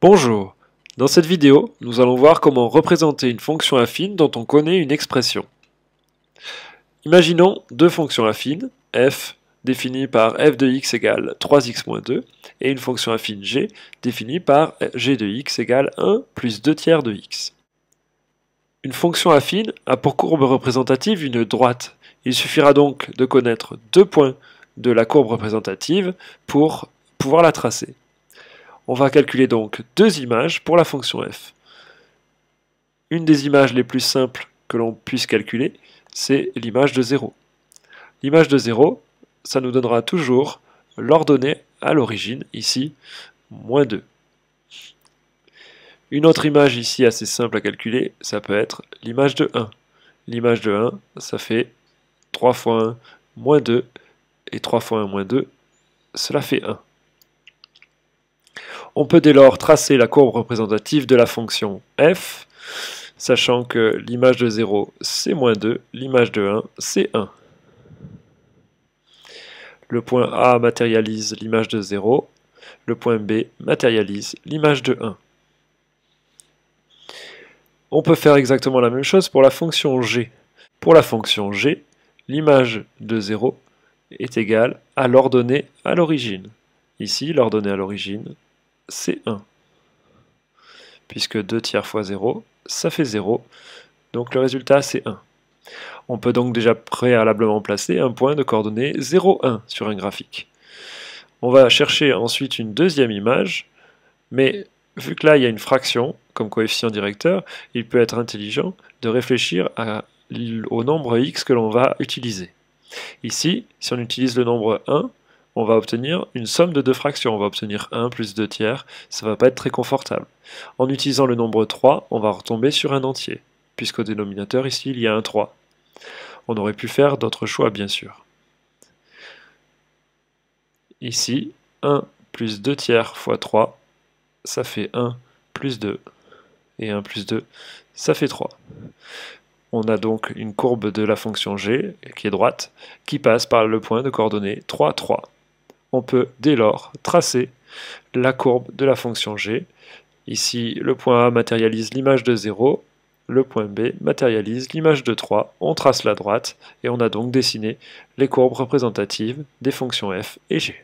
Bonjour, dans cette vidéo, nous allons voir comment représenter une fonction affine dont on connaît une expression. Imaginons deux fonctions affines, f définie par f de x égale 3x moins 2, et une fonction affine g définie par g de x égale 1 plus 2 tiers de x. Une fonction affine a pour courbe représentative une droite. Il suffira donc de connaître deux points de la courbe représentative pour pouvoir la tracer. On va calculer donc deux images pour la fonction f. Une des images les plus simples que l'on puisse calculer, c'est l'image de 0. L'image de 0, ça nous donnera toujours l'ordonnée à l'origine, ici, moins 2. Une autre image ici assez simple à calculer, ça peut être l'image de 1. L'image de 1, ça fait 3 fois 1, moins 2, et 3 fois 1, moins 2, cela fait 1. On peut dès lors tracer la courbe représentative de la fonction f, sachant que l'image de 0 c'est moins 2, l'image de 1 c'est 1. Le point A matérialise l'image de 0, le point B matérialise l'image de 1. On peut faire exactement la même chose pour la fonction g. Pour la fonction g, l'image de 0 est égale à l'ordonnée à l'origine. Ici, l'ordonnée à l'origine, c'est 1. Puisque 2 tiers fois 0, ça fait 0. Donc le résultat, c'est 1. On peut donc déjà préalablement placer un point de coordonnées 0, 1 sur un graphique. On va chercher ensuite une deuxième image, mais vu que là, il y a une fraction comme coefficient directeur, il peut être intelligent de réfléchir au nombre x que l'on va utiliser. Ici, si on utilise le nombre 1, on va obtenir une somme de deux fractions. On va obtenir 1 plus 2 tiers, ça ne va pas être très confortable. En utilisant le nombre 3, on va retomber sur un entier, puisqu'au dénominateur, ici, il y a un 3. On aurait pu faire d'autres choix, bien sûr. Ici, 1 plus 2 tiers fois 3, ça fait 1 plus 2. Et 1 plus 2, ça fait 3. On a donc une courbe de la fonction g, qui est droite, qui passe par le point de coordonnées 3, 3. On peut dès lors tracer la courbe de la fonction g. Ici, le point A matérialise l'image de 0, le point B matérialise l'image de 3. On trace la droite et on a donc dessiné les courbes représentatives des fonctions f et g.